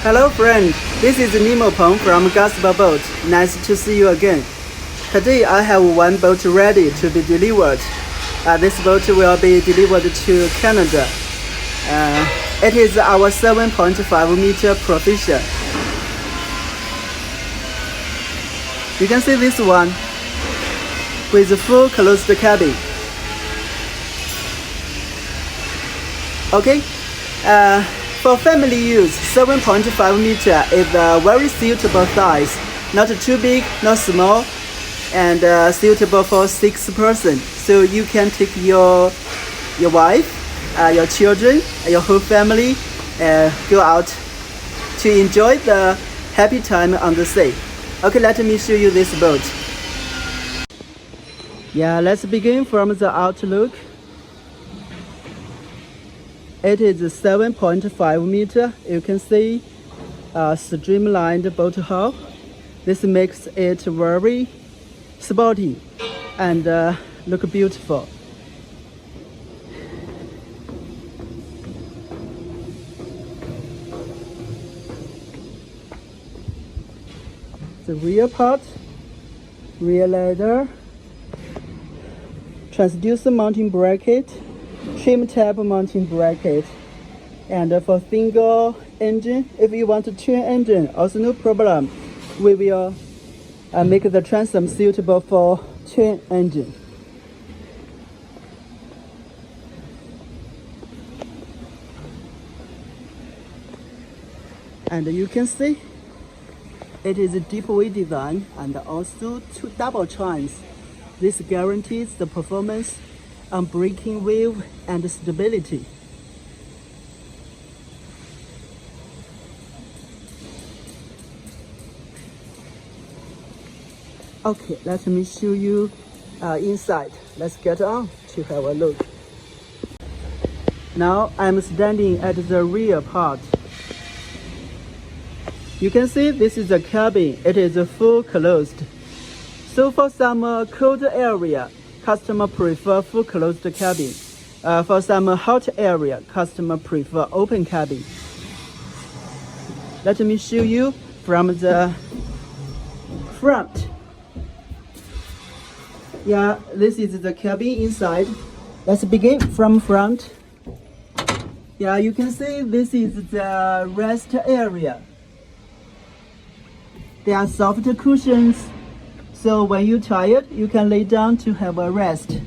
Hello friend, this is NemoPeng from GospelBoat. Nice to see you again. Today I have one boat ready to be delivered. This boat will be delivered to Canada. It is our 7.5 meter Profisher. You can see this one with a full closed cabin. Okay. For family use, 7.5 meter is a very suitable size, not too big, not small, and suitable for 6 persons. So you can take your wife, your children, your whole family, go out to enjoy the happy time on the sea. Okay, let me show you this boat. Yeah, let's begin from the outlook. It is 7.5 meter. You can see a streamlined boat hull. This makes it very sporty and look beautiful. The rear part, rear ladder, transducer mounting bracket, trim tab mounting bracket, and for single engine, if you want to twin engine, also no problem. We will make the transom suitable for twin engine. And you can see it is a deep way design and also 2 double trans. This guarantees the performance on braking wave and stability. Okay, let me show you inside. Let's get on to have a look. Now I'm standing at the rear part. You can see this is a cabin. It is full closed. So for some cold area, customer prefer full closed cabin. For some hot area, customer prefer open cabin. Let me show you from the front. Yeah, this is the cabin inside. Let's begin from front. Yeah, you can see this is the rest area. There are soft cushions, so when you're tired, you can lay down to have a rest.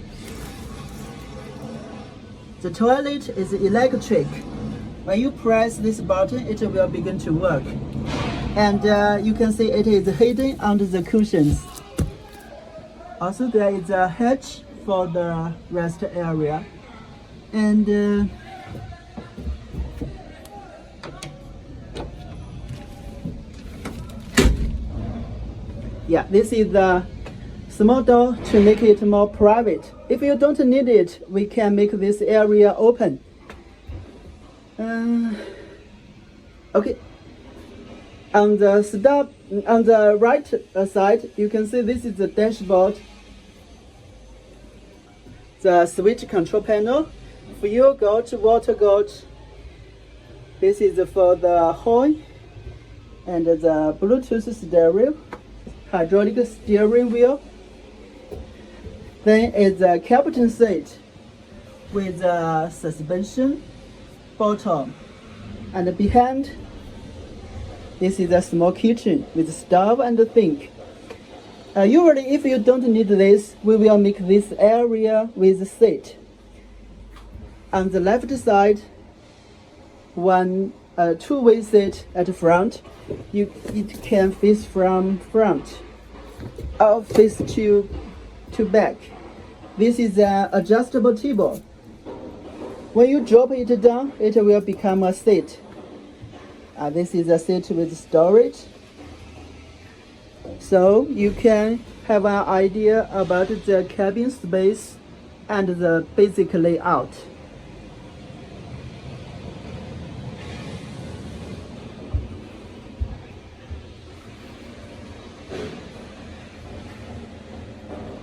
The toilet is electric. When you press this button, it will begin to work. And you can see it is hidden under the cushions. Also, there is a hatch for the rest area. And yeah, this is the small door to make it more private. If you don't need it, we can make this area open. Okay. On the right side, you can see this is the dashboard. The switch control panel, fuel gauge, water gauge. This is for the horn and the Bluetooth stereo. Hydraulic steering wheel. Then is a captain seat with a suspension bottom, and behind this is a small kitchen with stove and a sink. Usually, if you don't need this, we will make this area with a seat. On the left side, one two-way seat at the front. It can face from front or face to back. This is an adjustable table. When you drop it down, it will become a seat. This is a seat with storage. So you can have an idea about the cabin space and the basic layout.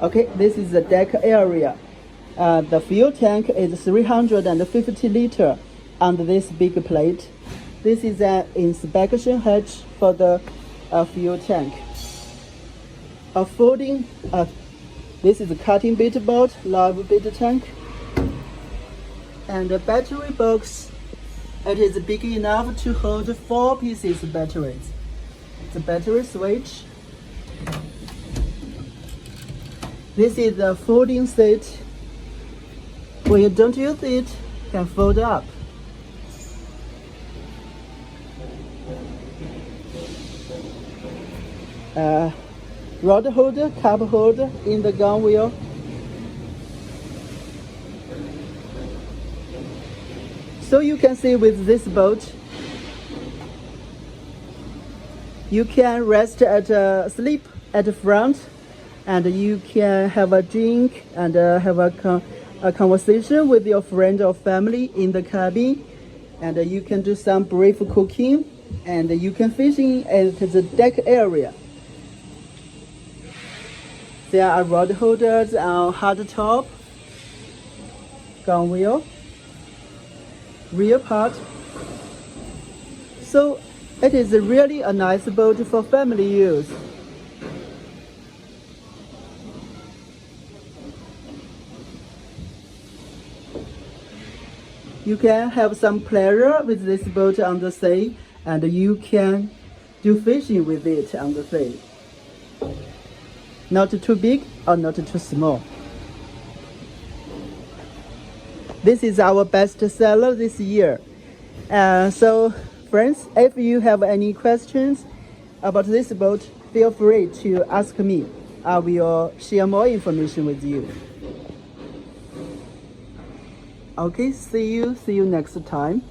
Okay, this is the deck area. The fuel tank is 350 liter on this big plate. This is an inspection hatch for the fuel tank. A folding, this is a cutting bait boat, live bait tank. And a battery box. It is big enough to hold 4 pieces of batteries. The battery switch. This is a folding seat. When you don't use it, can fold up. Rod holder, cup holder in the gun wheel. So you can see with this boat, you can rest at sleep at the front, and you can have a drink and have a conversation with your friend or family in the cabin, and you can do some brief cooking, and you can fishing at the deck area. There are rod holders on hard top, gun wheel, rear part. So it is really a nice boat for family use. You can have some pleasure with this boat on the sea, and you can do fishing with it on the sea. Not too big or not too small. This is our best seller this year. So friends, if you have any questions about this boat, feel free to ask me. I will share more information with you. Okay, see you next time.